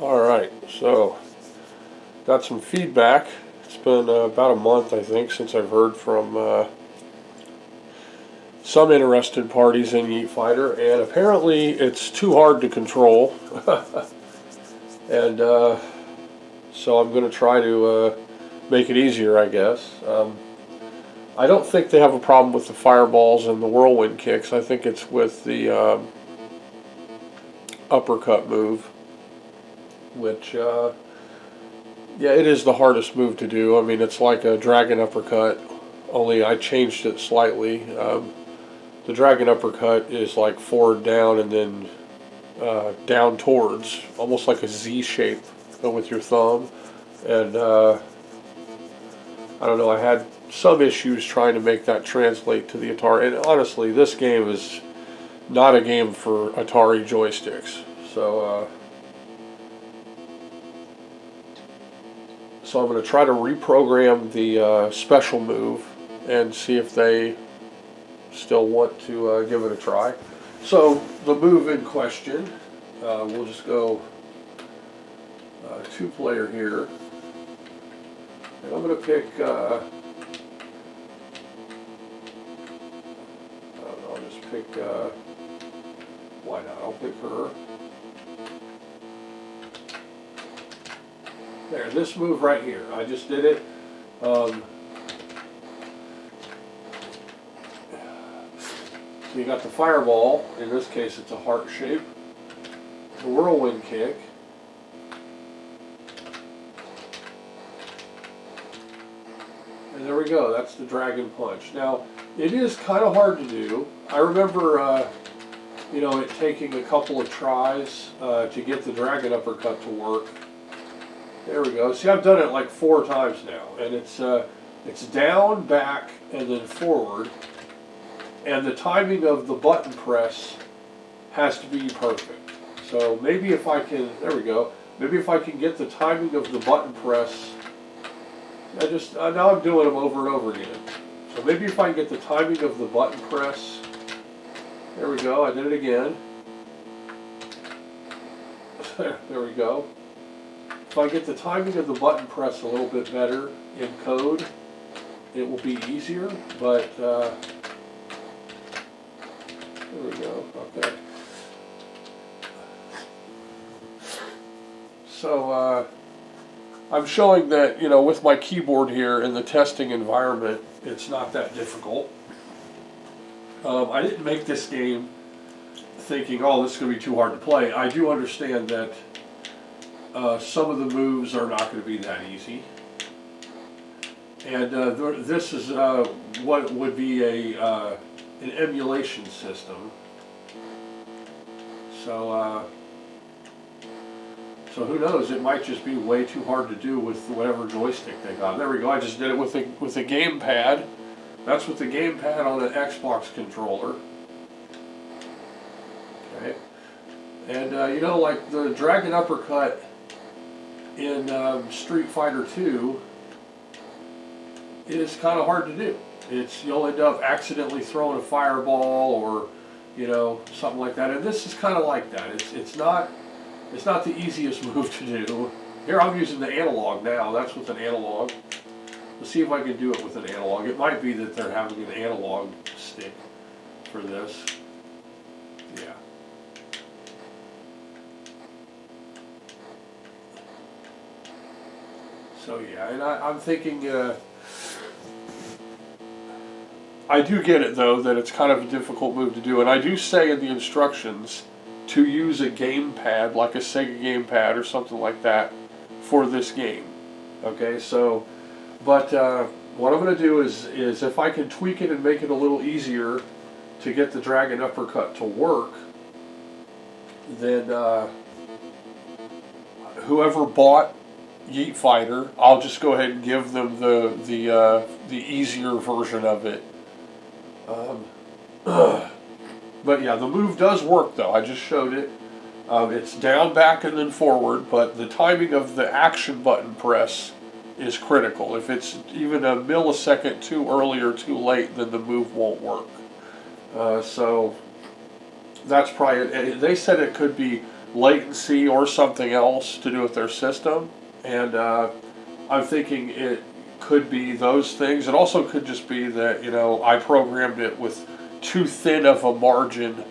Alright, so got some feedback. It's been about a month, I think, since I've heard from some interested parties in Yeet Fighter, and apparently it's too hard to control. And so I'm going to try to make it easier, I guess. I don't think they have a problem with the fireballs and the whirlwind kicks. I think it's with the uppercut move, which, yeah, it is the hardest move to do. I mean, it's like a Dragon Uppercut, only I changed it slightly. The Dragon Uppercut is like forward down and then down towards, almost like a Z shape with your thumb. And I don't know, I had some issues trying to make that translate to the Atari. And honestly, this game is not a game for Atari joysticks. So I'm going to try to reprogram the special move and see if they still want to give it a try. So the move in question, we'll just go two-player here. And I'm going to pick, I don't know, I'll just pick, why not, I'll pick her. There, this move right here, I just did it. So you got the fireball, in this case it's a heart shape, the whirlwind kick, and there we go, that's the dragon punch. Now, it is kind of hard to do. I remember, you know, it taking a couple of tries to get the dragon uppercut to work. There we go. See, I've done it like 4 times now, and it's down, back, and then forward. And the timing of the button press has to be perfect. So maybe if I can, there we go, maybe if I can get the timing of the button press, now I'm doing them over and over again. So maybe if I can get the timing of the button press, there we go, I did it again. There we go. If I get the timing of the button press a little bit better in code, it will be easier, but there we go, okay. So I'm showing that, you know, with my keyboard here in the testing environment, it's not that difficult. I didn't make this game thinking, oh, this is going to be too hard to play. I do understand that some of the moves are not going to be that easy. And this is what would be an emulation system. So who knows? It might just be way too hard to do with whatever joystick they got. There we go. I just did it with a gamepad. That's with the gamepad on an Xbox controller. Okay. And you know, like the Dragon Uppercut in Street Fighter 2 is kind of hard to do. You'll end up accidentally throwing a fireball or, you know, something like that. And this is kind of like that. It's not the easiest move to do. Here I'm using the analog now. That's with an analog. Let's see if I can do it with an analog. It might be that they're having an analog stick for this. Yeah. So yeah, and I'm thinking, I do get it though, that it's kind of a difficult move to do, and I do say in the instructions to use a gamepad, like a Sega gamepad or something like that, for this game. Okay, so, but what I'm going to do is if I can tweak it and make it a little easier to get the Dragon Uppercut to work, then whoever bought Yeet Fighter, I'll just go ahead and give them the easier version of it. But yeah, the move does work though. I just showed it. It's down, back, and then forward, but the timing of the action button press is critical. If it's even a millisecond too early or too late, then the move won't work. So that's probably, they said it could be latency or something else to do with their system. And I'm thinking it could be those things. It also could just be that, you know, I programmed it with too thin of a margin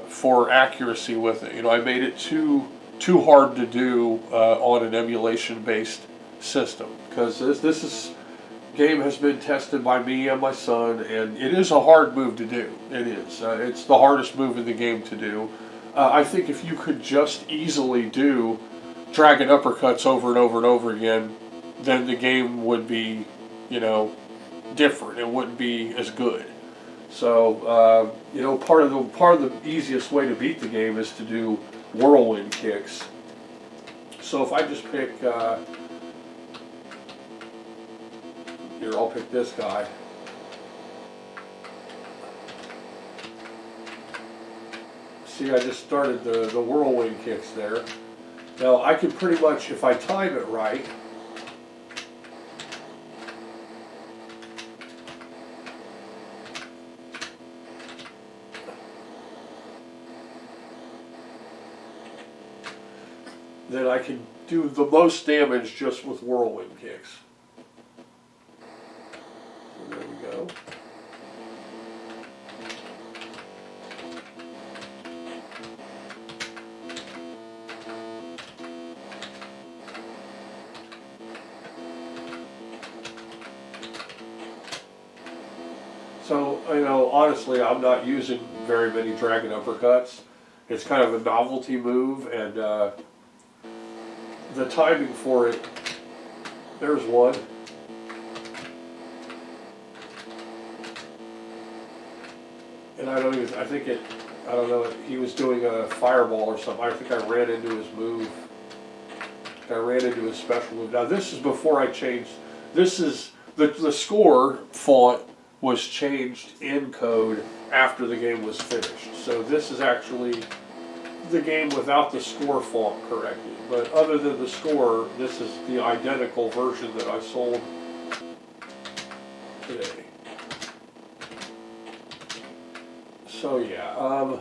for accuracy with it. You know, I made it too hard to do on an emulation-based system, because this game has been tested by me and my son, and it is a hard move to do. It is. It's the hardest move in the game to do. I think if you could just easily do Dragon Uppercuts over and over and over again, then the game would be, you know, different. It wouldn't be as good. So, you know, part of the easiest way to beat the game is to do whirlwind kicks. So if I just pick, here, I'll pick this guy. See, I just started the whirlwind kicks there. Now, I can pretty much, if I time it right, then I can do the most damage just with whirlwind kicks. So there we go. So, you know, honestly, I'm not using very many Dragon Uppercuts. It's kind of a novelty move, and the timing for it, there's one. And I don't know, he was doing a fireball or something. I think I ran into his move. I ran into his special move. Now this is before I changed, this is, the score font was changed in code after the game was finished. So this is actually the game without the score font corrected. But other than the score, this is the identical version that I sold today. So yeah,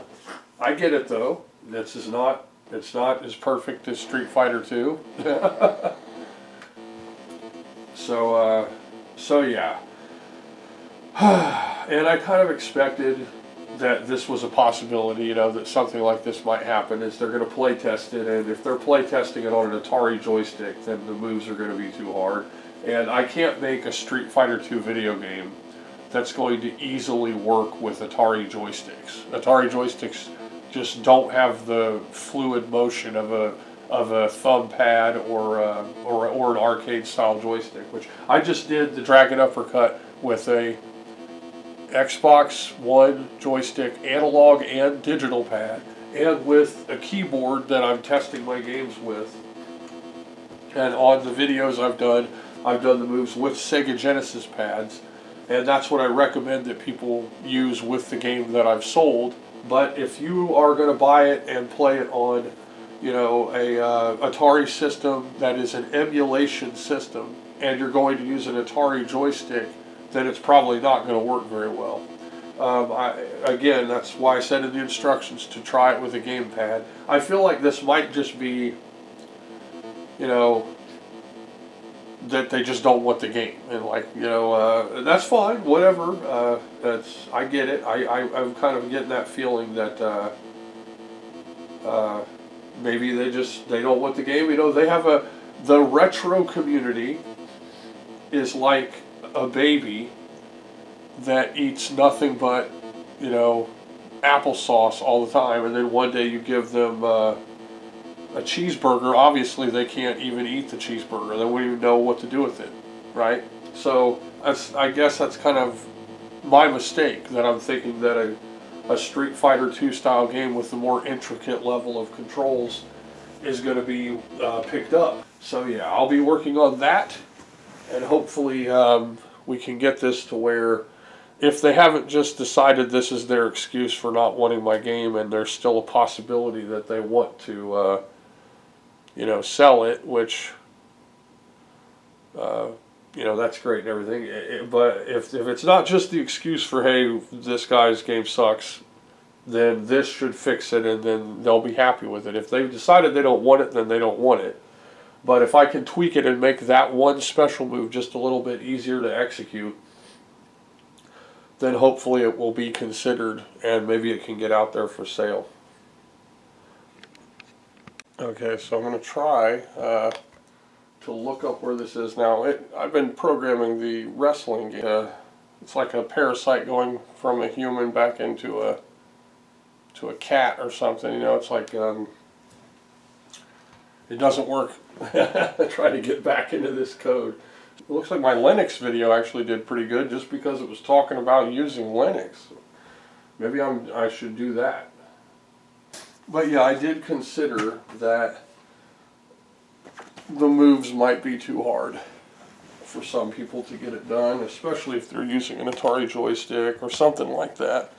I get it though. It's not as perfect as Street Fighter 2. So yeah. And I kind of expected that this was a possibility, you know, that something like this might happen, is they're going to play test it, and if they're play testing it on an Atari joystick, then the moves are going to be too hard. And I can't make a Street Fighter 2 video game that's going to easily work with Atari joysticks. Atari joysticks just don't have the fluid motion of a thumb pad or an arcade style joystick, which I just did the Dragon Uppercut with a Xbox One joystick, analog and digital pad, and with a keyboard that I'm testing my games with. And on the videos I've done the moves with Sega Genesis pads, and that's what I recommend that people use with the game that I've sold. But if you are going to buy it and play it on, you know, a Atari system that is an emulation system, and you're going to use an Atari joystick, then it's probably not going to work very well. Again, that's why I said in the instructions to try it with a gamepad. I feel like this might just be, you know, that they just don't want the game, and like, you know, that's fine, whatever. I get it. I'm kind of getting that feeling that maybe they don't want the game. You know, they have the retro community is like a baby that eats nothing but, you know, applesauce all the time, and then one day you give them a cheeseburger. Obviously they can't even eat the cheeseburger. They wouldn't even know what to do with it, right? So I guess that's kind of my mistake, that I'm thinking that a Street Fighter 2 style game with a more intricate level of controls is going to be picked up. So yeah, I'll be working on that, and hopefully we can get this to where, if they haven't just decided this is their excuse for not wanting my game, and there's still a possibility that they want to, you know, sell it, which, you know, that's great and everything. But if it's not just the excuse for, hey, this guy's game sucks, then this should fix it, and then they'll be happy with it. If they've decided they don't want it, then they don't want it. But if I can tweak it and make that one special move just a little bit easier to execute, then hopefully it will be considered, and maybe it can get out there for sale. Okay, so I'm going to try to look up where this is now. I've been programming the wrestling game. It's like a parasite going from a human back into a cat or something. You know, it's like it doesn't work. Try to get back into this code. It looks like my Linux video actually did pretty good just because it was talking about using Linux. Maybe I should do that. But yeah, I did consider that the moves might be too hard for some people to get it done, especially if they're using an Atari joystick or something like that.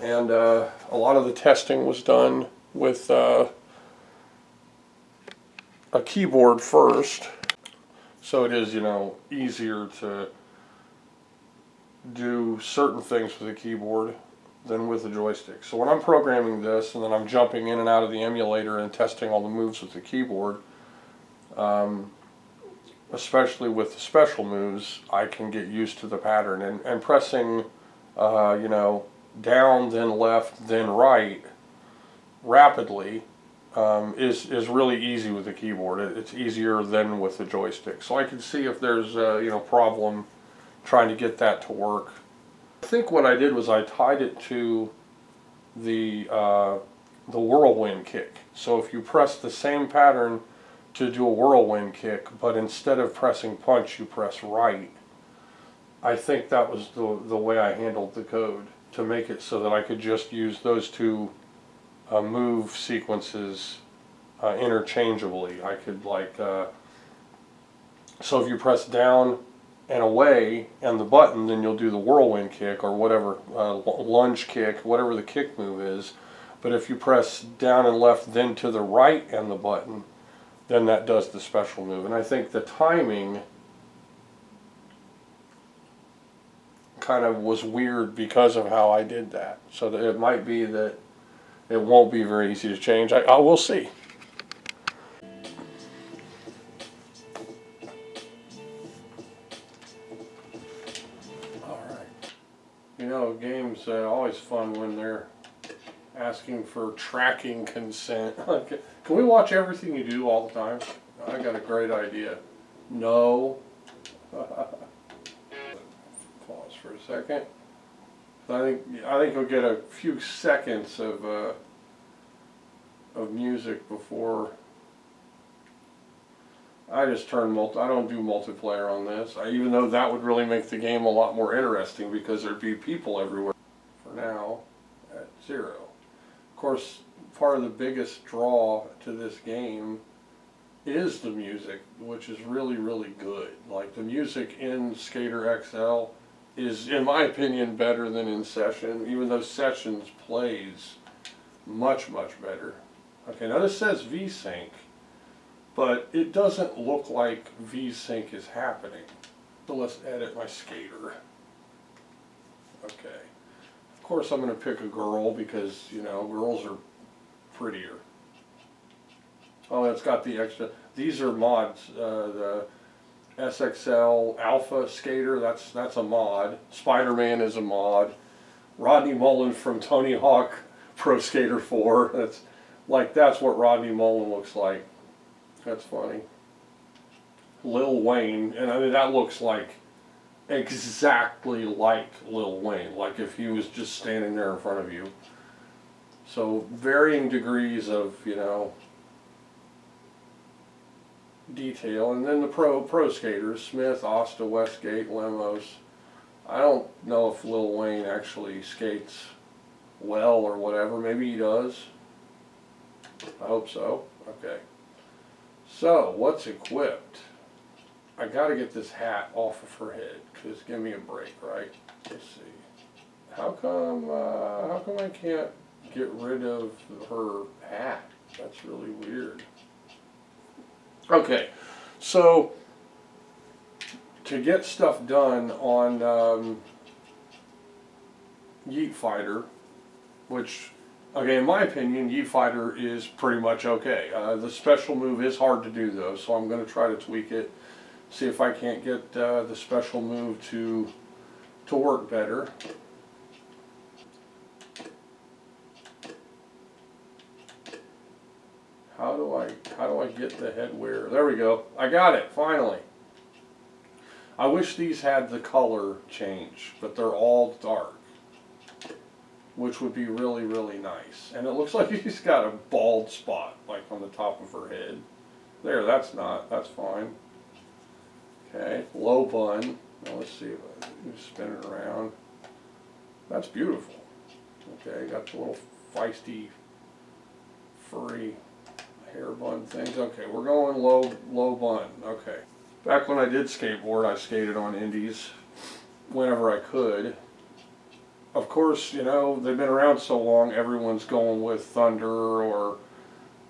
And a lot of the testing was done with a keyboard first. So it is, you know, easier to do certain things with a keyboard than with a joystick. So when I'm programming this and then I'm jumping in and out of the emulator and testing all the moves with the keyboard, especially with the special moves, I can get used to the pattern. And pressing, you know, down, then left, then right rapidly is really easy with the keyboard. It's easier than with the joystick. So I can see if there's a, you know, problem trying to get that to work. I think what I did was I tied it to the whirlwind kick. So if you press the same pattern to do a whirlwind kick, but instead of pressing punch, you press right, I think that was the way I handled the code to make it so that I could just use those two move sequences interchangeably. I could like, so if you press down and away and the button, then you'll do the whirlwind kick or whatever, lunge kick, whatever the kick move is. But if you press down and left, then to the right and the button, then that does the special move. And I think the timing kind of was weird because of how I did that. So that it might be that it won't be very easy to change. I will see. You know, games are always fun when they're asking for tracking consent. Can we watch everything you do all the time? I got a great idea. No. Pause for a second. I think we'll get a few seconds of music before I just turn I don't do multiplayer on this. Even though that would really make the game a lot more interesting because there'd be people everywhere. For now, at 0. Of course, part of the biggest draw to this game is the music, which is really, really good. Like the music in Skater XL is, in my opinion, better than in Session, even though Sessions plays much, much better. Okay, now this says VSync. But it doesn't look like VSync is happening. So let's edit my skater. Okay. Of course I'm going to pick a girl because, you know, girls are prettier. Oh, it's got the extra. These are mods. The SXL Alpha Skater, that's a mod. Spider-Man is a mod. Rodney Mullen from Tony Hawk Pro Skater 4. That's what Rodney Mullen looks like. That's funny. Lil Wayne, and I mean that looks like exactly like Lil Wayne, like if he was just standing there in front of you. So varying degrees of, you know, detail. And then the pro skaters, Smith, Asta, Westgate, Lemos. I don't know if Lil Wayne actually skates well or whatever. Maybe he does. I hope so. Okay. So, what's equipped? I gotta get this hat off of her head, because give me a break, right? Let's see. How come I can't get rid of her hat? That's really weird. Okay, so to get stuff done on Yeet Fighter, which Okay, in my opinion, Yeet Fighter is pretty much okay. The special move is hard to do though, so I'm going to try to tweak it, see if I can't get the special move to work better. How do I get the head wear? There we go. I got it finally. I wish these had the color change, but they're all dark, which would be really, really nice. And it looks like he's got a bald spot, like on the top of her head. There, that's fine. Okay, low bun. Now let's see if I can spin it around. That's beautiful. Okay, got the little feisty, furry hair bun things. Okay, we're going low bun. Okay. Back when I did skateboard, I skated on indies whenever I could. Of course, you know, they've been around so long, everyone's going with Thunder or,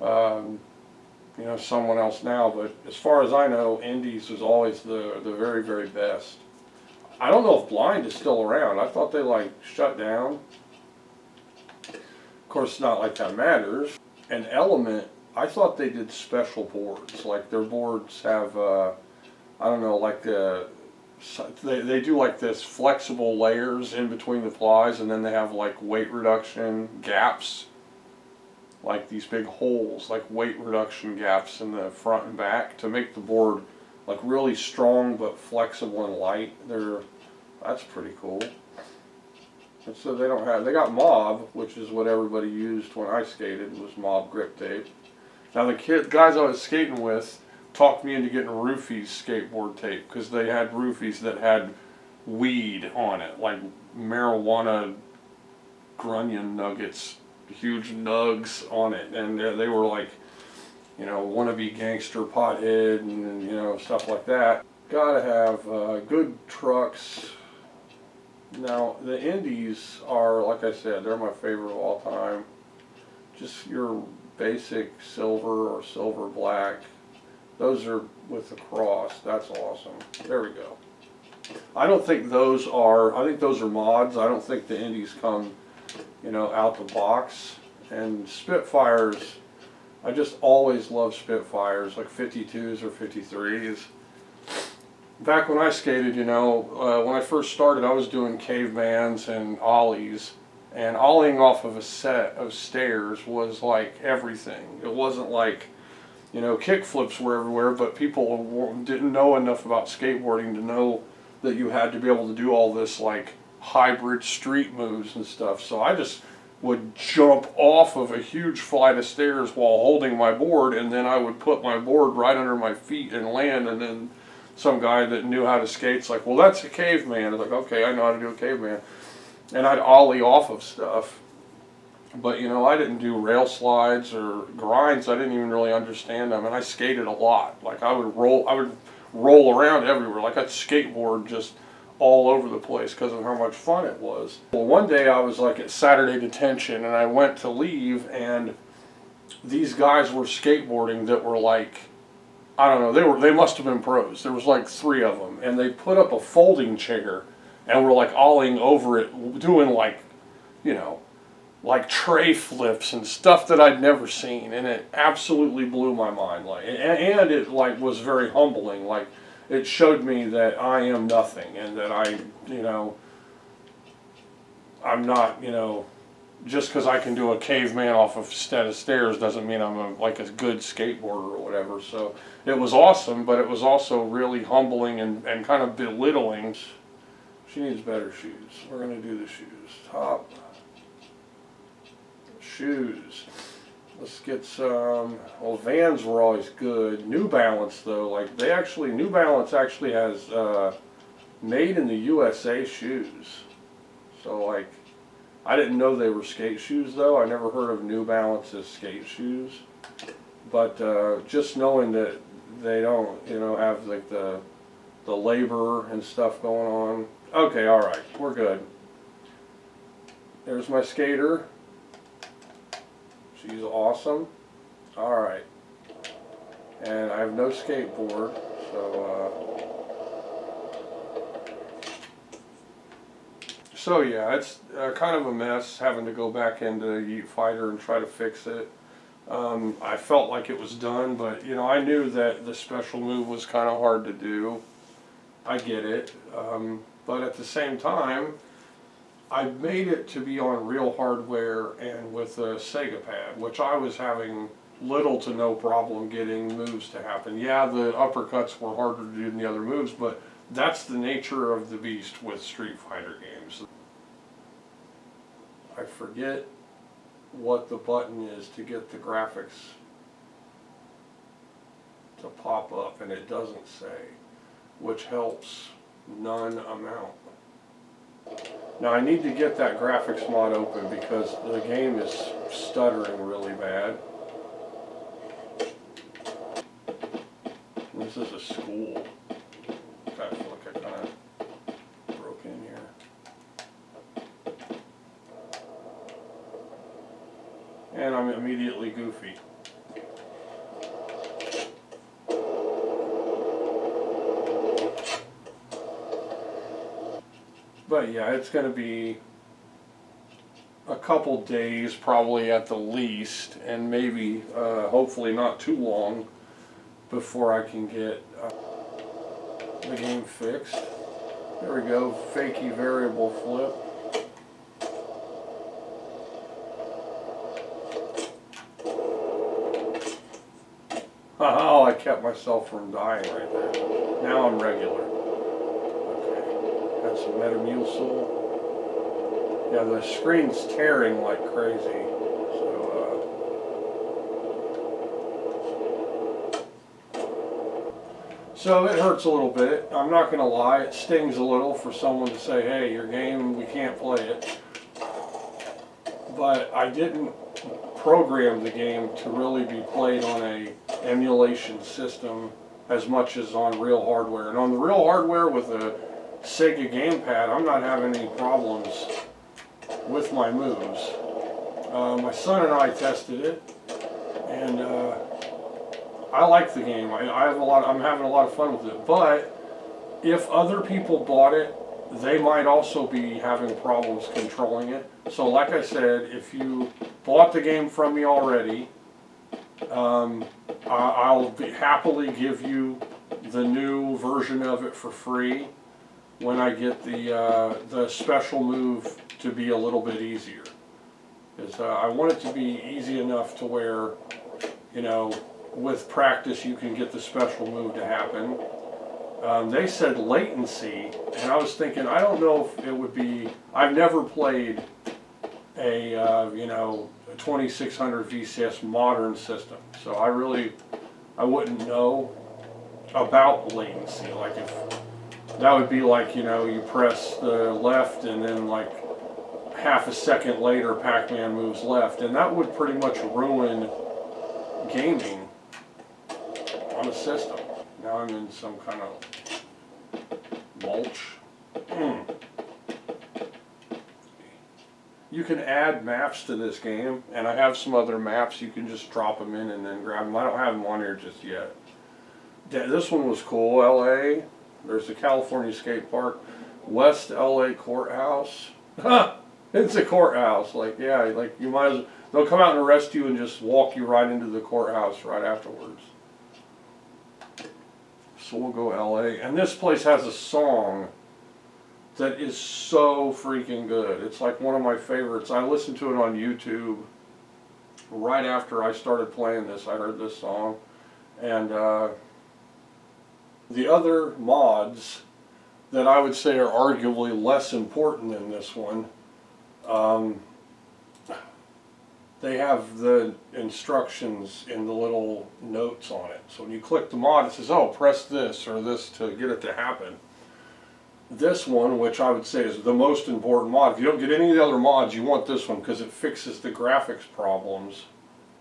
you know, someone else now. But as far as I know, indies was always the very, very best. I don't know if Blind is still around. I thought they, like, shut down. Of course, it's not like that matters. And Element, I thought they did special boards. Like, their boards have, I don't know, like they do like this flexible layers in between the plies, and then they have like weight reduction gaps, like these big holes, like weight reduction gaps in the front and back to make the board like really strong but flexible and light. That's pretty cool. And so they got Mob, which is what everybody used when I skated, was Mob grip tape. Now the guys I was skating with talked me into getting Roofies skateboard tape because they had Roofies that had weed on it, like marijuana grunion nuggets, huge nugs on it, and they were like, you know, wannabe gangster pothead and you know, stuff like that. Gotta have good trucks. Now the indies are, like I said, they're my favorite of all time. Just your basic silver or silver black. Those are with the cross. That's awesome. There we go. I think those are mods. I don't think the indies come, you know, out the box. And Spitfires, I just always love Spitfires, like 52s or 53s. Back when I skated, you know, when I first started, I was doing cavemans and ollies. And ollieing off of a set of stairs was like everything. It wasn't like, you know, kick flips were everywhere, but people didn't know enough about skateboarding to know that you had to be able to do all this like hybrid street moves and stuff. So I just would jump off of a huge flight of stairs while holding my board, and then I would put my board right under my feet and land, and then some guy that knew how to skate's like, well, that's a caveman. I was like, okay, I know how to do a caveman. And I'd ollie off of stuff. But, you know, I didn't do rail slides or grinds. I didn't even really understand them. And I skated a lot. Like, I would roll around everywhere. Like, I'd skateboard just all over the place because of how much fun it was. Well, one day I was, like, at Saturday detention, and I went to leave, and these guys were skateboarding that were, like, I don't know, they must have been pros. There was, like, 3 of them. And they put up a folding chair and were, like, ollieing over it, doing, like, you know, like tray flips and stuff that I'd never seen, and it absolutely blew my mind. Like, and it like was very humbling. Like, it showed me that I am nothing, and that I, you know, I'm not, you know, just because I can do a caveman off of a set of stairs doesn't mean I'm like a good skateboarder or whatever. So it was awesome, but it was also really humbling and kind of belittling. She needs better shoes. We're gonna do the shoes. Top. Shoes. Let's get some, well, Vans were always good. New Balance though, like New Balance actually has made in the USA shoes. So like, I didn't know they were skate shoes though. I never heard of New Balance as skate shoes. But just knowing that they don't, you know, have like the labor and stuff going on. Okay, alright, we're good. There's my skater. She's awesome. Alright. And I have no skateboard, so So yeah, it's kind of a mess having to go back into Yeet Fighter and try to fix it. I felt like it was done, but you know, I knew that the special move was kind of hard to do. I get it, but at the same time, I made it to be on real hardware and with a Sega pad, which I was having little to no problem getting moves to happen. Yeah, the uppercuts were harder to do than the other moves, but that's the nature of the beast with Street Fighter games. I forget what the button is to get the graphics to pop up, and it doesn't say, which helps none amount. Now I need to get that graphics mod open because the game is stuttering really bad. This is a school. In fact, I feel like I kind of broke in here. And I'm immediately goofy. But yeah, it's going to be a couple days probably at the least, and maybe hopefully not too long before I can get the game fixed. There we go, fakey variable flip. Oh, I kept myself from dying right there. Now I'm regular. Okay, that's some Metamucil. Yeah, the screen's tearing like crazy. So it hurts a little bit. I'm not going to lie, it stings a little for someone to say, hey, your game, we can't play it. But I didn't program the game to really be played on a emulation system as much as on real hardware. And on the real hardware with a Sega gamepad, I'm not having any problems with my moves. My son and I tested it, and I like the game. I'm having a lot of fun with it. But if other people bought it, they might also be having problems controlling it. So like I said, if you bought the game from me already, I'll happily give you the new version of it for free when I get the special move to be a little bit easier. Because I want it to be easy enough to where, you know, with practice you can get the special move to happen. They said latency, and I was thinking, I don't know if it would be, I've never played a, you know, a 2600 VCS modern system, so I wouldn't know about latency. Like if, that would be like, you know, you press the left and then like half a second later Pac-Man moves left, and that would pretty much ruin gaming on a system. Now I'm in some kind of mulch. You can add maps to this game, and I have some other maps. You can just drop them in and then grab them. I don't have them on here just yet. This one was cool. LA, there's the California Skate Park. West LA Courthouse. It's a courthouse. Like, yeah, like you might as well, they'll come out and arrest you and just walk you right into the courthouse right afterwards. So we'll go LA. And this place has a song that is so freaking good. It's like one of my favorites. I listened to it on YouTube right after I started playing this. I heard this song. And the other mods that I would say are arguably less important than this one, they have the instructions in the little notes on it. So when you click the mod, it says, oh, press this or this to get it to happen. This one, which I would say is the most important mod, if you don't get any of the other mods, you want this one because it fixes the graphics problems.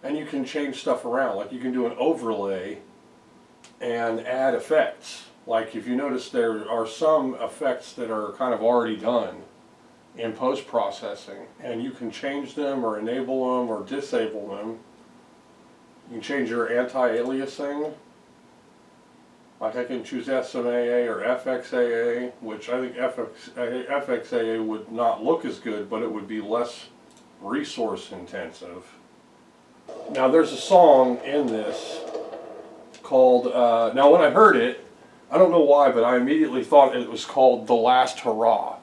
And you can change stuff around. Like you can do an overlay and add effects. Like if you notice, there are some effects that are kind of already done in post-processing, and you can change them or enable them or disable them. You can change your anti-aliasing. Like I can choose SMAA or FXAA, which I think FXAA would not look as good, but it would be less resource intensive. Now there's a song in this called, now when I heard it, I don't know why, but I immediately thought it was called The Last Hurrah.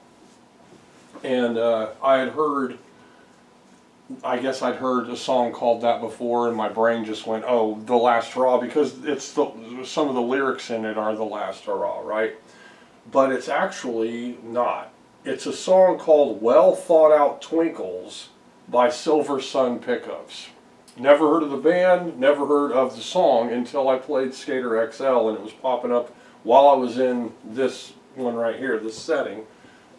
And I had heard, I guess I'd heard a song called that before, and my brain just went, oh, The Last Hurrah, because it's some of the lyrics in it are The Last Hurrah, right? But it's actually not. It's a song called Well Thought Out Twinkles by Silver Sun Pickups. Never heard of the band, never heard of the song until I played Skater XL, and it was popping up while I was in this one right here, this setting,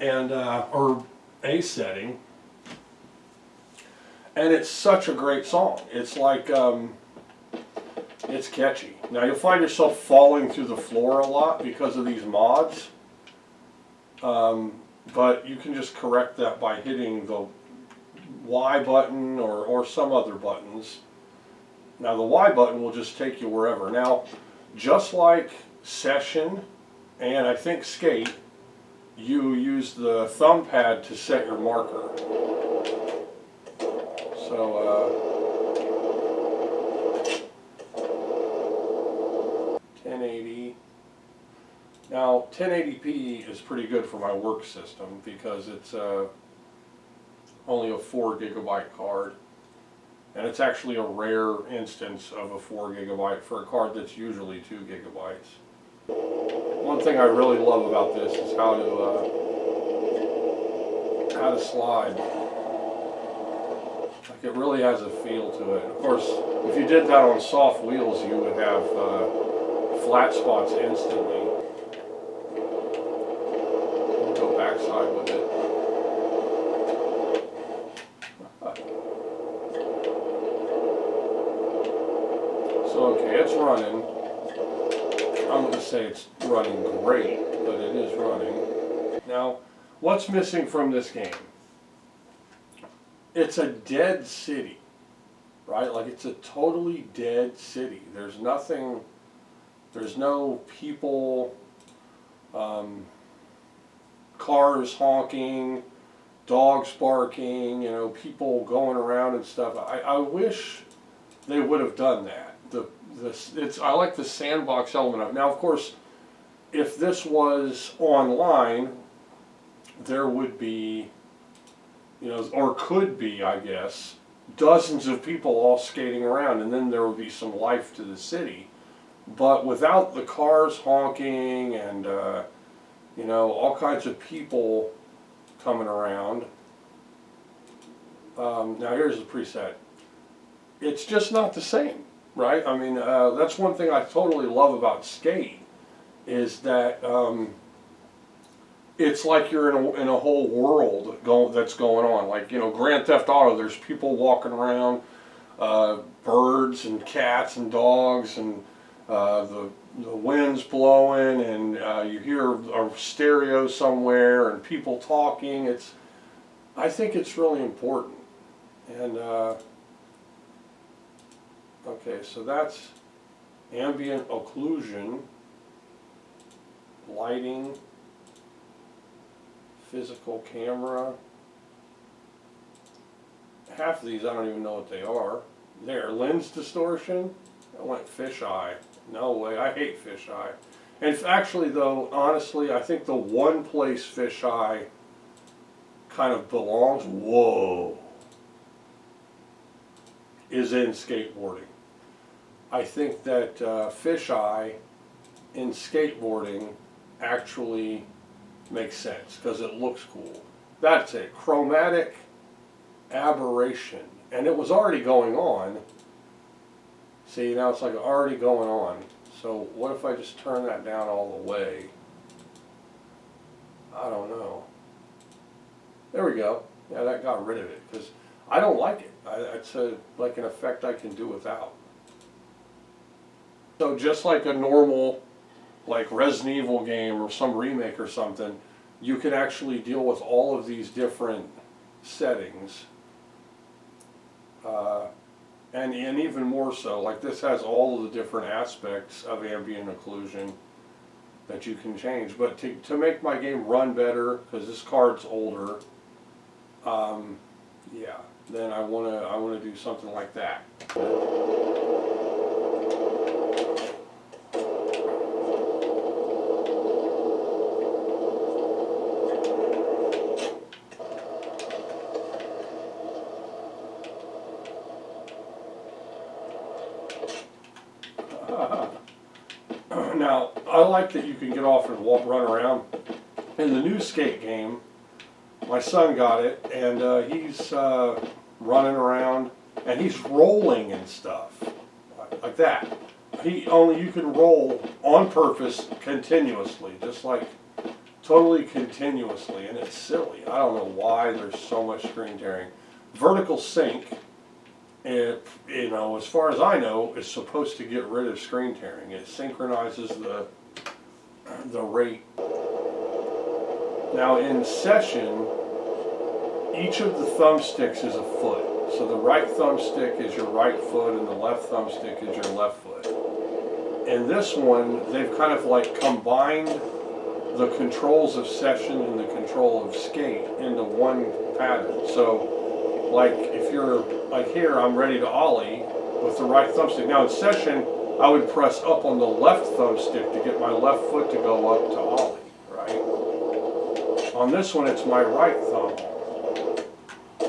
and or a setting. And it's such a great song. It's like, it's catchy. Now you'll find yourself falling through the floor a lot because of these mods. But you can just correct that by hitting the Y button or some other buttons. Now the Y button will just take you wherever. Now, just like Session and I think Skate, you use the thumb pad to set your marker. So, 1080. Now, 1080p is pretty good for my work system because it's only a 4 gigabyte card. And it's actually a rare instance of a 4 gigabyte for a card that's usually 2 gigabytes. One thing I really love about this is how to slide. Like it really has a feel to it. Of course, if you did that on soft wheels, you would have flat spots instantly. Go backside with it. So okay, it's running. I'm going to say it's running great, but it is running. Now, what's missing from this game? It's a dead city, right? Like it's a totally dead city. There's nothing, there's no people, cars honking, dogs barking, you know, people going around and stuff. I wish they would have done that. I like the sandbox element of it. Now, of course, if this was online, there would be, you know, or could be, I guess, dozens of people all skating around, and then there would be some life to the city. But without the cars honking and, you know, all kinds of people coming around. Now here's the preset. It's just not the same, right? I mean, that's one thing I totally love about Skate, is that it's like you're in a whole world that's going on. Like, you know, Grand Theft Auto, there's people walking around, birds and cats and dogs, and the wind's blowing, and you hear a stereo somewhere and people talking. I think it's really important. And okay, so that's ambient occlusion, lighting, physical camera. Half of these I don't even know what they are. There, lens distortion. I went fisheye. No way, I hate fisheye. And actually though, honestly, I think the one place fisheye kind of belongs, whoa, is in skateboarding. I think that fisheye in skateboarding actually makes sense because it looks cool. That's it, chromatic aberration. And it was already going on. See, now it's like already going on. So what if I just turn that down all the way? I don't know. There we go. Yeah, that got rid of it because I don't like it. It's like an effect I can do without. So just like a normal, like Resident Evil game or some remake or something, you can actually deal with all of these different settings. And even more so, like this has all of the different aspects of ambient occlusion. that you can change. But to make my game run better, because this card's older, yeah, then I wanna do something like that. Now, I like that you can get off and run around. In the new skate game, my son got it, and he's running around, and he's rolling and stuff, like that. You can roll on purpose continuously, just like totally continuously, and it's silly. I don't know why there's so much screen tearing. Vertical sync, as far as I know, is supposed to get rid of screen tearing. It synchronizes the rate. Now in session, each of the thumbsticks is a foot. So the right thumbstick is your right foot and the left thumbstick is your left foot. In this one, they've kind of like combined the controls of session and the control of skate into one pattern. So like if you're like here, I'm ready to ollie with the right thumbstick. Now in session, I would press up on the left thumbstick to get my left foot to go up to ollie, right? On this one, it's my right thumb.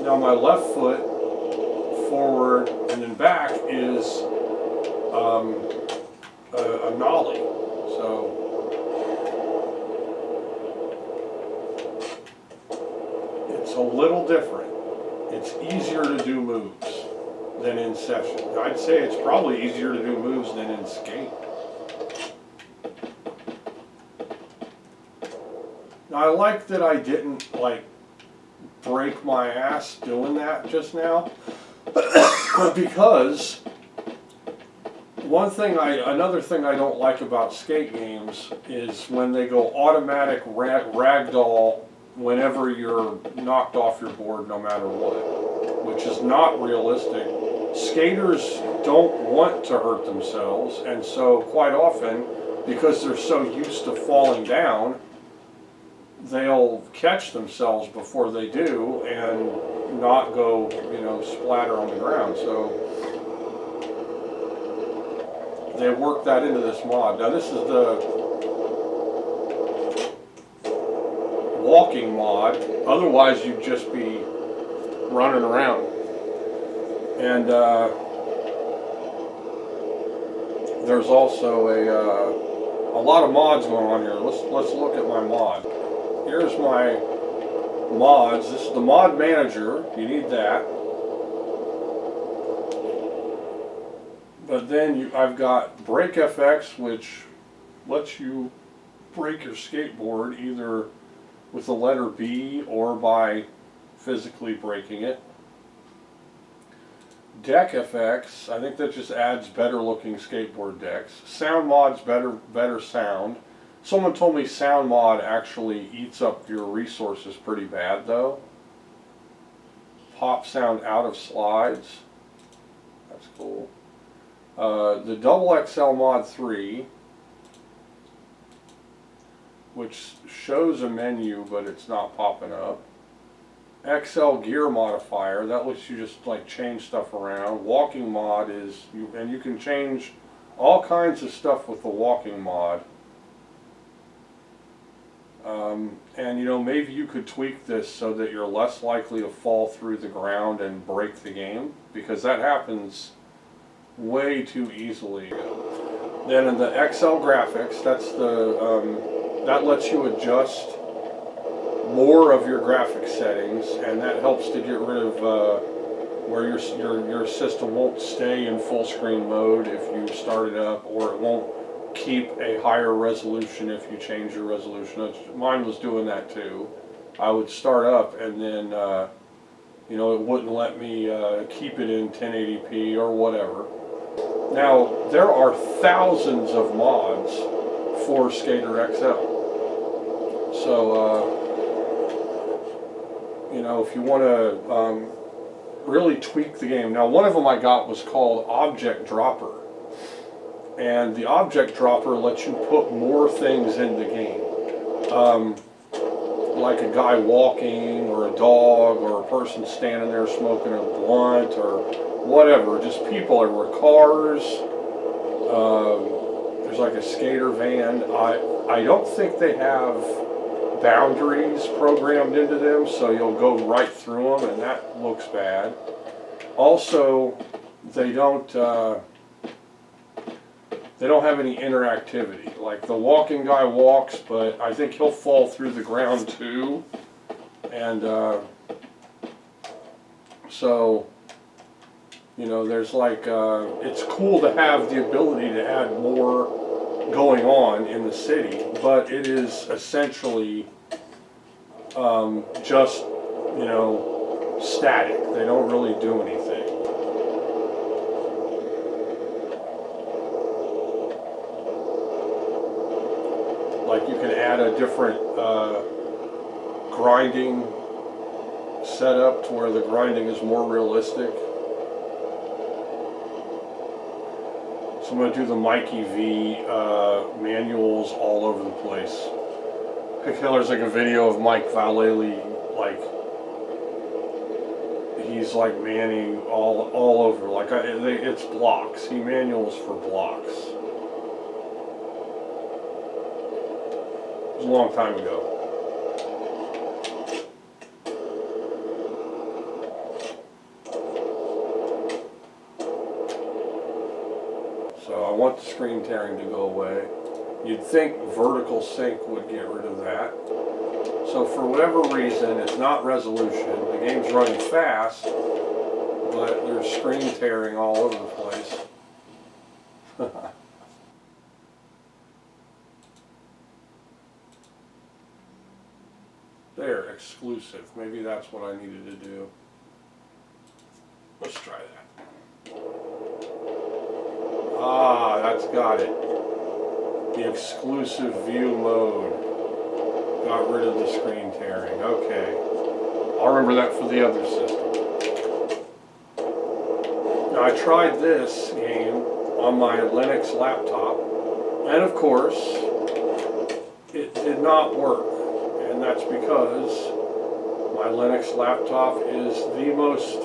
Now my left foot forward and then back is a nollie. So it's a little different. It's easier to do moves than in session. I'd say it's probably easier to do moves than in skate. Now I like that I didn't like break my ass doing that just now, because another thing I don't like about skate games is when they go automatic ragdoll whenever you're knocked off your board no matter what, which is not realistic. Skaters don't want to hurt themselves, and so quite often, because they're so used to falling down, they'll catch themselves before they do and not go, splatter on the ground. So they work that into this mod. Now this is the walking mod, otherwise you'd just be running around. And there's also a lot of mods going on here. Let's look at my mod. Here's my mods. This is the mod manager. You need that. But then I've got Brake FX, which lets you brake your skateboard either with the letter B or by physically braking it. Deck FX, I think that just adds better looking skateboard decks. Sound mod's better sound. Someone told me sound mod actually eats up your resources pretty bad though. Pop sound out of slides. That's cool. The Double XL Mod 3, which shows a menu but it's not popping up. XL Gear Modifier, that lets you just like change stuff around. Walking mod is, and you can change all kinds of stuff with the walking mod. And maybe you could tweak this so that you're less likely to fall through the ground and break the game, because that happens way too easily. Then in the XL graphics, that lets you adjust more of your graphic settings, and that helps to get rid of where your system won't stay in full screen mode if you start it up, or it won't keep a higher resolution if you change your resolution. Mine was doing that too. I would start up and then it wouldn't let me keep it in 1080p or whatever. Now there are thousands of mods for Skater XL. So if you want to really tweak the game. Now one of them I got was called Object Dropper. and the object dropper lets you put more things in the game. Like a guy walking, or a dog, or a person standing there smoking a blunt, or whatever, just people everywhere, cars, there's like a skater van. I don't think they have boundaries programmed into them, so you'll go right through them, and that looks bad. Also, they don't have any interactivity. Like the walking guy walks, but I think he'll fall through the ground too. And so, you know, there's like, it's cool to have the ability to add more going on in the city, but it is essentially just, you know, static. They don't really do anything. Like you can add a different grinding setup to where the grinding is more realistic. So I'm going to do the Mikey V manuals all over the place. There's like a video of Mike Vallely, like he's like manning all over. Like it's blocks. He manuals for blocks. It was a long time ago. So I want the screen tearing to go away. You'd think vertical sync would get rid of that. So for whatever reason, it's not resolution. The game's running fast, but there's screen tearing all over the place. There, exclusive. Maybe that's what I needed to do. Let's try that. Ah, that's got it. The exclusive view mode. Got rid of the screen tearing. Okay. I'll remember that for the other system. Now I tried this game on my Linux laptop, and of course, it did not work. And that's because my Linux laptop is the most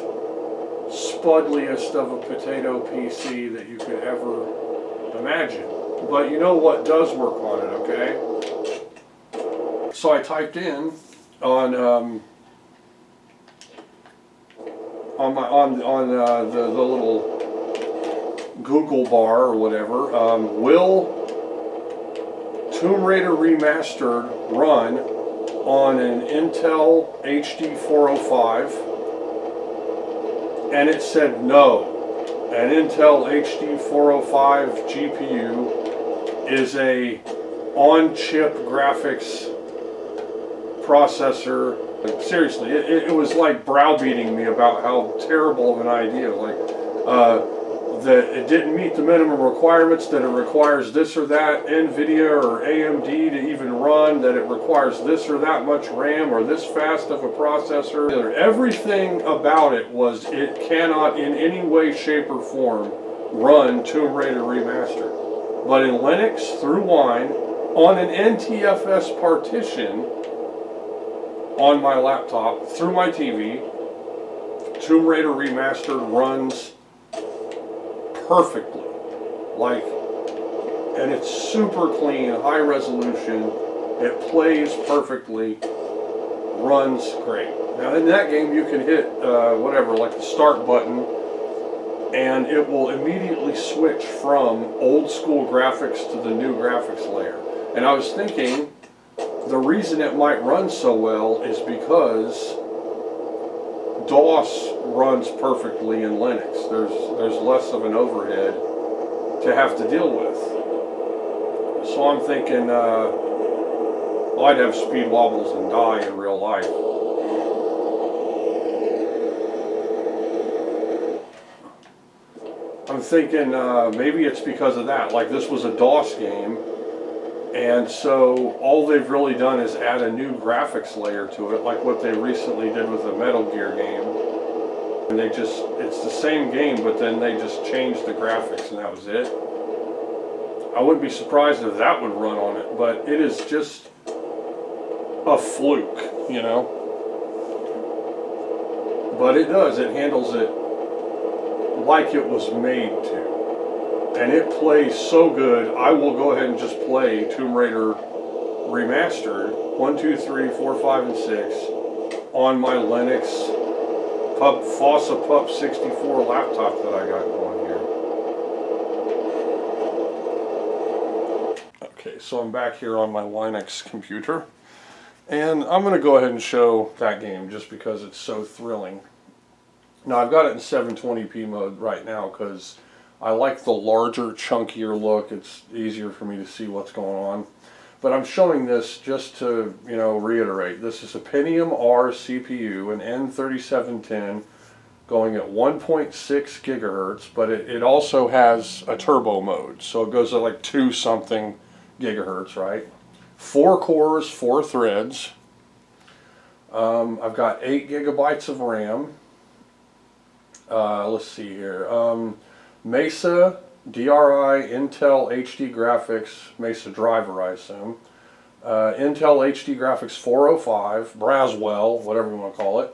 spudliest of a potato PC that you could ever imagine. But you know what does work on it, okay? So I typed in on the little Google bar or whatever, will Tomb Raider Remastered run on an Intel HD 405? And it said no. An Intel HD 405 GPU is a on-chip graphics processor. Seriously, it was like browbeating me about how terrible of an idea. Like that it didn't meet the minimum requirements, that it requires this or that NVIDIA or AMD to even run, that it requires this or that much RAM or this fast of a processor. Everything about it was it cannot in any way, shape, or form run Tomb Raider Remastered. But in Linux, through Wine, on an NTFS partition on my laptop, through my TV, Tomb Raider Remastered runs perfectly. Like, and it's super clean, high resolution, it plays perfectly, runs great. Now in that game you can hit whatever, like the start button, and it will immediately switch from old school graphics to the new graphics layer. And I was thinking, the reason it might run so well is because DOS runs perfectly in Linux. There's less of an overhead to have to deal with. So I'm thinking, well, I'd have speed wobbles and die in real life. I'm thinking maybe it's because of that. Like this was a DOS game, and so all they've really done is add a new graphics layer to it, like what they recently did with the Metal Gear game. And it's the same game, but then they just changed the graphics and that was it. I wouldn't be surprised if that would run on it, but it is just a fluke, you know. But it does, it handles it like it was made to. And it plays so good, I will go ahead and just play Tomb Raider Remastered 1, 2, 3, 4, 5, and 6 on my Linux Fossa Pup 64 laptop that I got going here. Okay, so I'm back here on my Linux computer, and I'm going to go ahead and show that game just because it's so thrilling. Now I've got it in 720p mode right now because I like the larger, chunkier look. It's easier for me to see what's going on. But I'm showing this just to, you know, reiterate. This is a Pentium R CPU, an N3710, going at 1.6 gigahertz, but it also has a turbo mode, so it goes at like 2 something gigahertz, right? 4 cores, 4 threads. I've got 8 gigabytes of RAM. Let's see here. Mesa DRI Intel HD Graphics, Mesa driver I assume. Intel HD Graphics 405, Braswell, whatever you want to call it.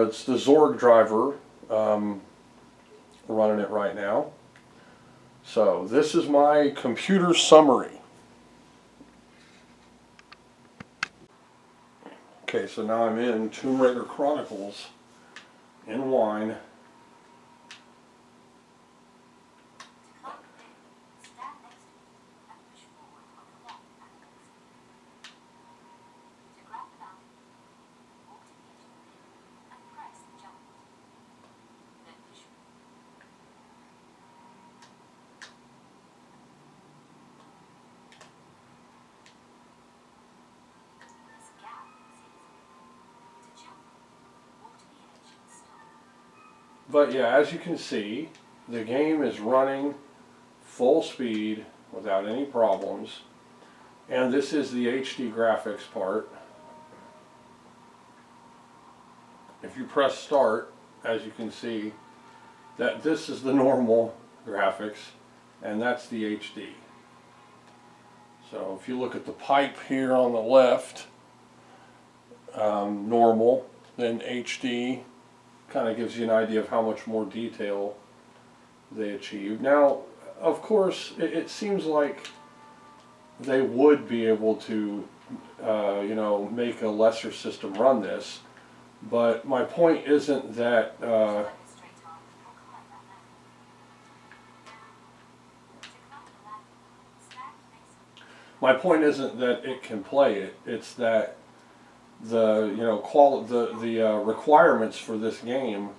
It's the Zorg driver running it right now. So this is my computer summary. Okay, so now I'm in Tomb Raider Chronicles in Wine. But yeah, as you can see, the game is running full speed without any problems. And this is the HD graphics part. If you press start, as you can see, that this is the normal graphics and that's the HD. So if you look at the pipe here on the left, normal, then HD. Kind of gives you an idea of how much more detail they achieved. Now, of course, it seems like they would be able to, you know, make a lesser system run this, but my point isn't that it can play it. It's that the requirements for this game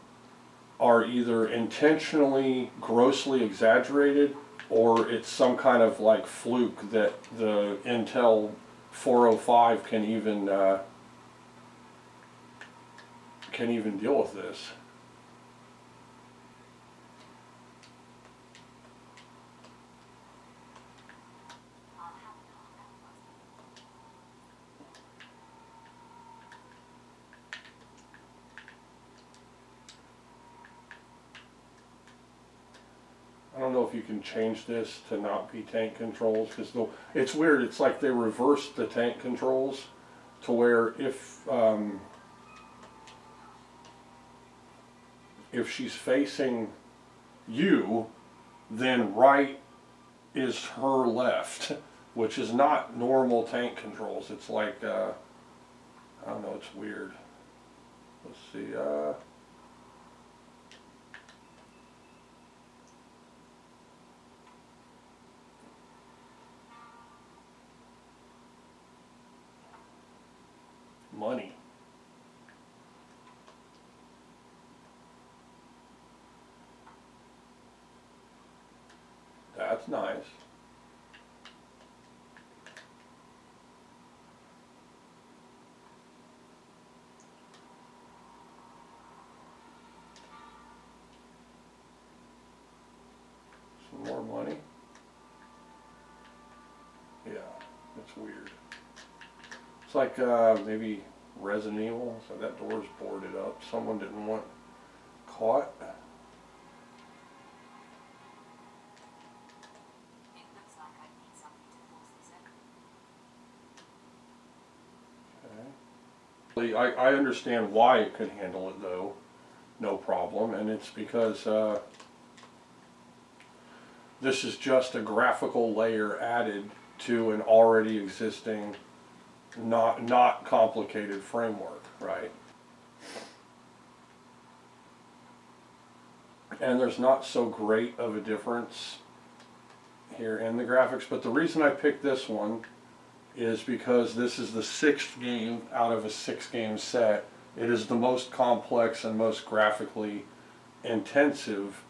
are either intentionally grossly exaggerated, or it's some kind of like fluke that the Intel 405 can even deal with this. I don't know if you can change this to not be tank controls, because it's weird. It's like they reversed the tank controls to where if she's facing you, then right is her left, which is not normal tank controls. It's like I don't know. It's weird. Let's see. Money. That's nice. Some more money. Yeah, it's weird. It's like maybe Resident Evil, so that door's boarded up. Someone didn't want caught. I understand why it could handle it though, no problem, and it's because this is just a graphical layer added to an already existing, not complicated framework, right? And there's not so great of a difference here in the graphics, but the reason I picked this one is because this is the 6th game out of a 6-game set. It is the most complex and most graphically intensive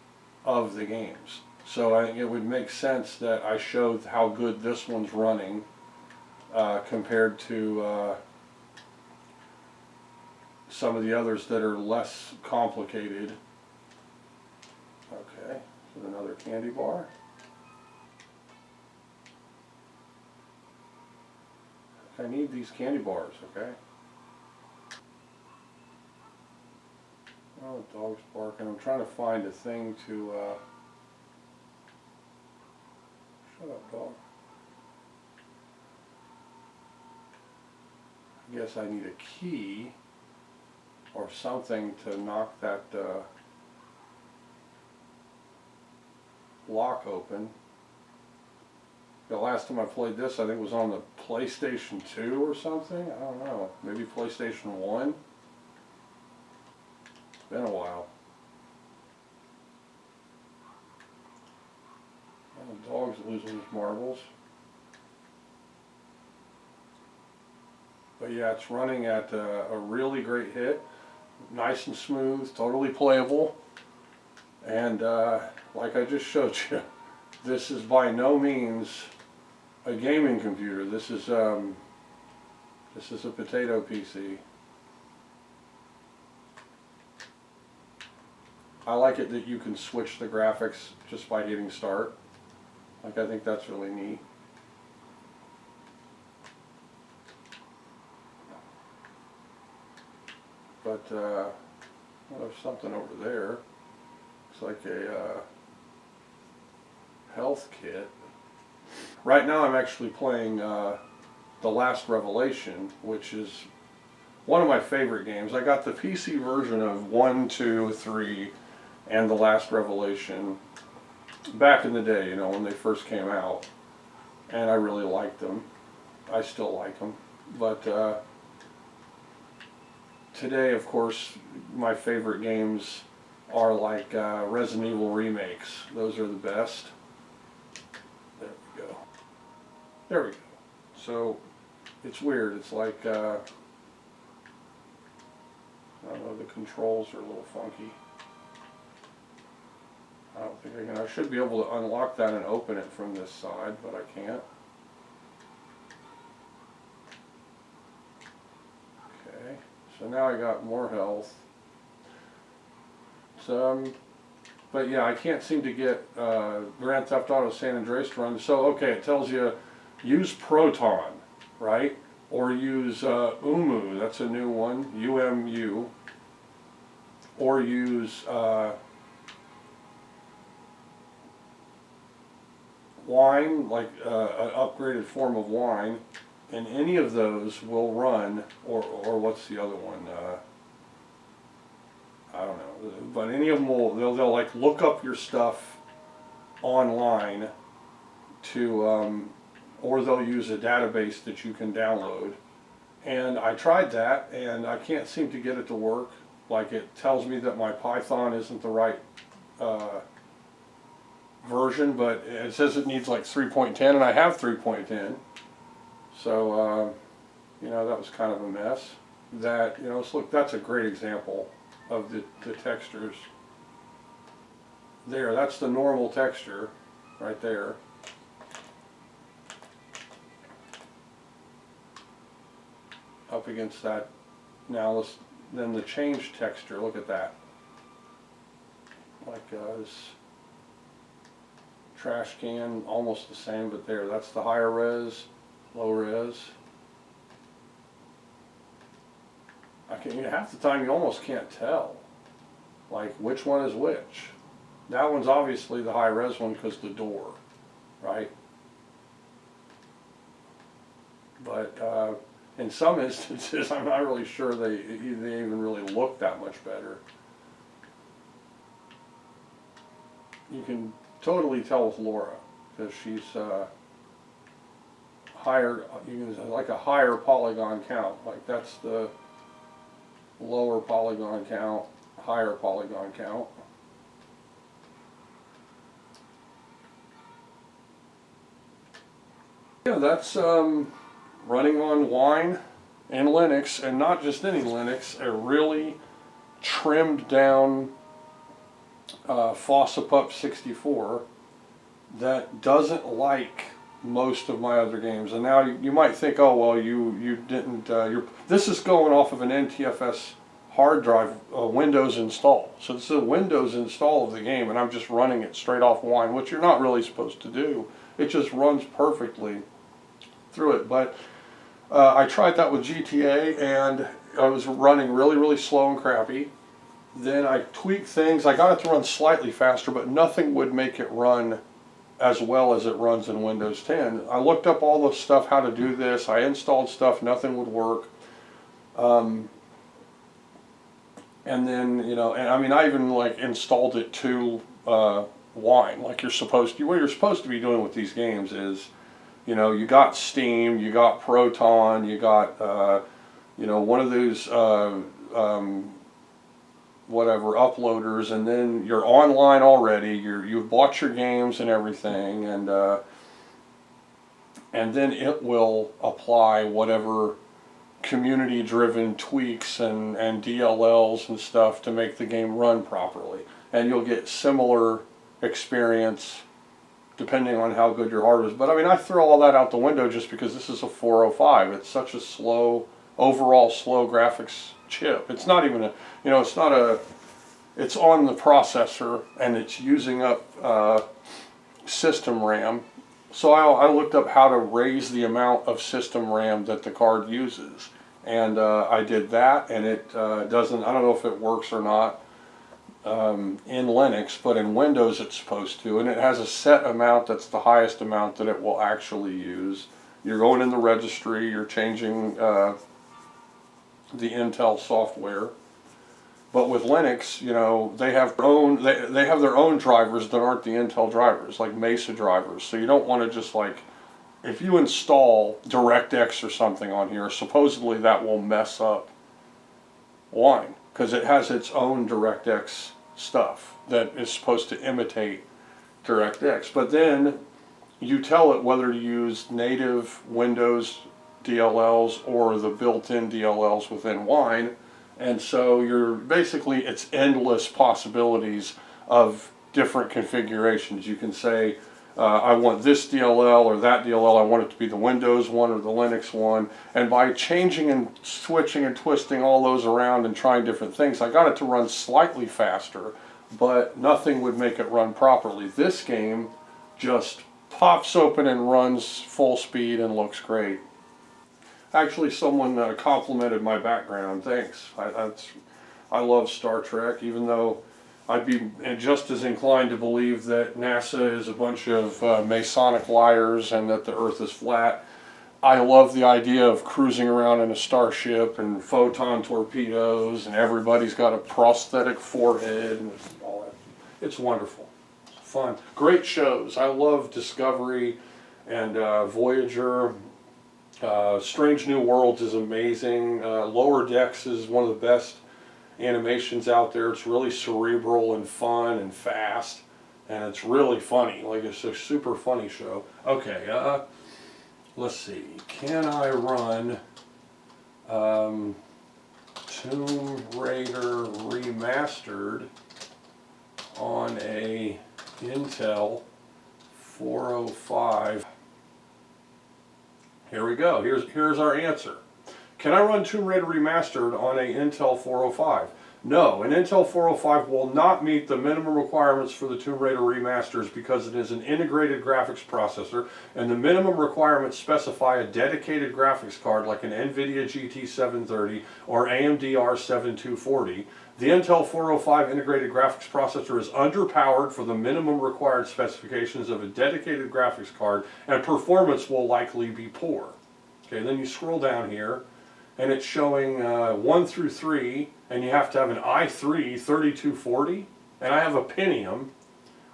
of the games. So I think it would make sense that I showed how good this one's running compared to some of the others that are less complicated. Okay, so another candy bar. I need these candy bars, okay? Oh, the dog's barking. I'm trying to find a thing to, shut up, dog. I guess I need a key or something to knock that lock open. The last time I played this, I think, was on the PlayStation 2 or something. I don't know. Maybe PlayStation 1. It's been a while. Oh, the dog's losing his marbles. But yeah, it's running at a really great hit. Nice and smooth, totally playable. And like I just showed you, this is by no means a gaming computer. This is a potato PC. I like it that you can switch the graphics just by hitting start. Like, I think that's really neat. But well, there's something over there. Looks like a health kit. Right now I'm actually playing The Last Revelation, which is one of my favorite games. I got the PC version of 1, 2, 3, and The Last Revelation back in the day, you know, when they first came out. And I really liked them. I still like them. But today, of course, my favorite games are like Resident Evil remakes. Those are the best. There we go. There we go. So, it's weird. It's like, I don't know, the controls are a little funky. I don't think I can. I should be able to unlock that and open it from this side, but I can't. Okay, so now I got more health. So, but yeah, I can't seem to get Grand Theft Auto San Andreas to run. So, okay, it tells you use Proton, right? Or use UMU, that's a new one, UMU. Or use Wine, like an upgraded form of Wine, and any of those will run, or what's the other one? I don't know, but any of them will, they'll like look up your stuff online to, or they'll use a database that you can download. And I tried that, and I can't seem to get it to work. Like, it tells me that my Python isn't the right version, but it says it needs like 3.10, and I have 3.10. So, you know, that was kind of a mess. That, you know, so look, that's a great example of the textures. There, that's the normal texture right there. Up against that. Now then the change texture, look at that. Like this trash can, almost the same, but there, that's the higher res, low res. Half the time you almost can't tell, like, which one is which. That one's obviously the high res one because the door, right? But in some instances, I'm not really sure they even really look that much better. You can totally tell with Laura, because she's higher, like a higher polygon count. Like that's the lower polygon count, higher polygon count. Yeah, that's running on Wine and Linux, and not just any Linux, a really trimmed down Fossa 64 that doesn't like most of my other games. And now you might think, oh well, you didn't. This is going off of an NTFS hard drive, Windows install. So this is a Windows install of the game, and I'm just running it straight off Wine, which you're not really supposed to do. It just runs perfectly through it. But I tried that with GTA, and I was running really slow and crappy. Then I tweaked things. I got it to run slightly faster, but nothing would make it run as well as it runs in Windows 10. I looked up all the stuff, how to do this. I installed stuff, nothing would work. And then, and I mean, I even like installed it to Wine, like you're supposed to. What you're supposed to be doing with these games is, you got Steam, you got Proton, you got, one of those, whatever, uploaders, and then you're online already, you've bought your games and everything, and then it will apply whatever community-driven tweaks and DLLs and stuff to make the game run properly. And you'll get similar experience depending on how good your hardware is. But I mean, I throw all that out the window just because this is a 405. It's such a overall slow graphics chip. It's not even it's on the processor, and it's using up system RAM. So I looked up how to raise the amount of system RAM that the card uses, and I did that, and it doesn't, I don't know if it works or not in Linux, but in Windows it's supposed to, and it has a set amount that's the highest amount that it will actually use. You're going in the registry, you're changing the Intel software. But with Linux, they have their own drivers that aren't the Intel drivers, like Mesa drivers. So you don't want to just if you install DirectX or something on here, supposedly that will mess up Wine, because it has its own DirectX stuff that is supposed to imitate DirectX. But then you tell it whether to use native Windows DLLs or the built-in DLLs within Wine. And so it's endless possibilities of different configurations. You can say, I want this DLL or that DLL, I want it to be the Windows one or the Linux one. And by changing and switching and twisting all those around and trying different things, I got it to run slightly faster, but nothing would make it run properly. This game just pops open and runs full speed and looks great. Actually, someone complimented my background. Thanks. I love Star Trek, even though I'd be just as inclined to believe that NASA is a bunch of Masonic liars and that the Earth is flat. I love the idea of cruising around in a starship and photon torpedoes, and everybody's got a prosthetic forehead and all that. It's wonderful. It's fun. Great shows. I love Discovery and Voyager. Strange New Worlds is amazing. Lower Decks is one of the best animations out there. It's really cerebral and fun and fast, and it's really funny. Like, it's a super funny show. Okay, let's see. Can I run Tomb Raider Remastered on a Intel 405? Here we go. Here's our answer. Can I run Tomb Raider Remastered on a Intel 405? No, an Intel 405 will not meet the minimum requirements for the Tomb Raider remasters because it is an integrated graphics processor, and the minimum requirements specify a dedicated graphics card like an NVIDIA GT 730 or AMD R7 The Intel 405 integrated graphics processor is underpowered for the minimum required specifications of a dedicated graphics card, and performance will likely be poor. Okay, then you scroll down here, and it's showing 1 through 3, and you have to have an i3 3240, and I have a Pentium,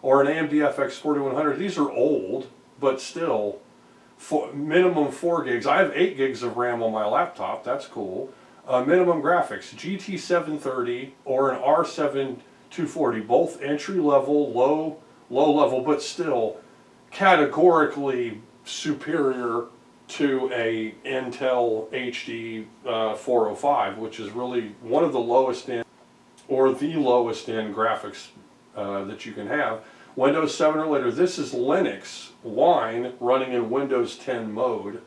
or an AMD FX 4100. These are old, but still, minimum 4 gigs. I have 8 gigs of RAM on my laptop, that's cool. Minimum graphics, GT 730 or an R7 240, both entry level, low level, but still categorically superior to a Intel HD 405, which is really one of the lowest end, or the lowest end graphics that you can have. Windows 7 or later. This is Linux Wine running in Windows 10 mode.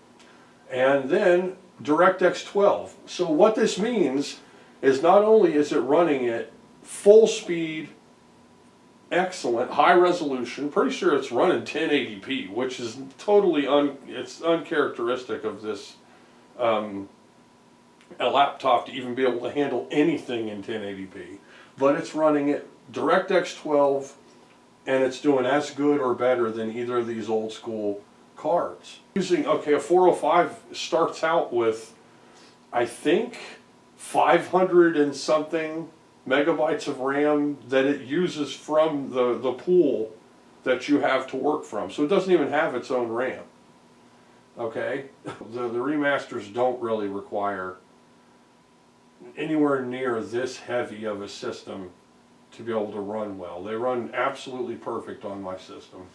And then DirectX 12. So what this means is not only is it running at full speed, excellent, high resolution, pretty sure it's running 1080p, which is totally it's uncharacteristic of this a laptop to even be able to handle anything in 1080p. But it's running at DirectX 12, and it's doing as good or better than either of these old school cards. Using, okay, a 405 starts out with, I think, 500 and something megabytes of RAM that it uses from the pool that you have to work from. So it doesn't even have its own RAM. Okay? The remasters don't really require anywhere near this heavy of a system to be able to run well. They run absolutely perfect on my system.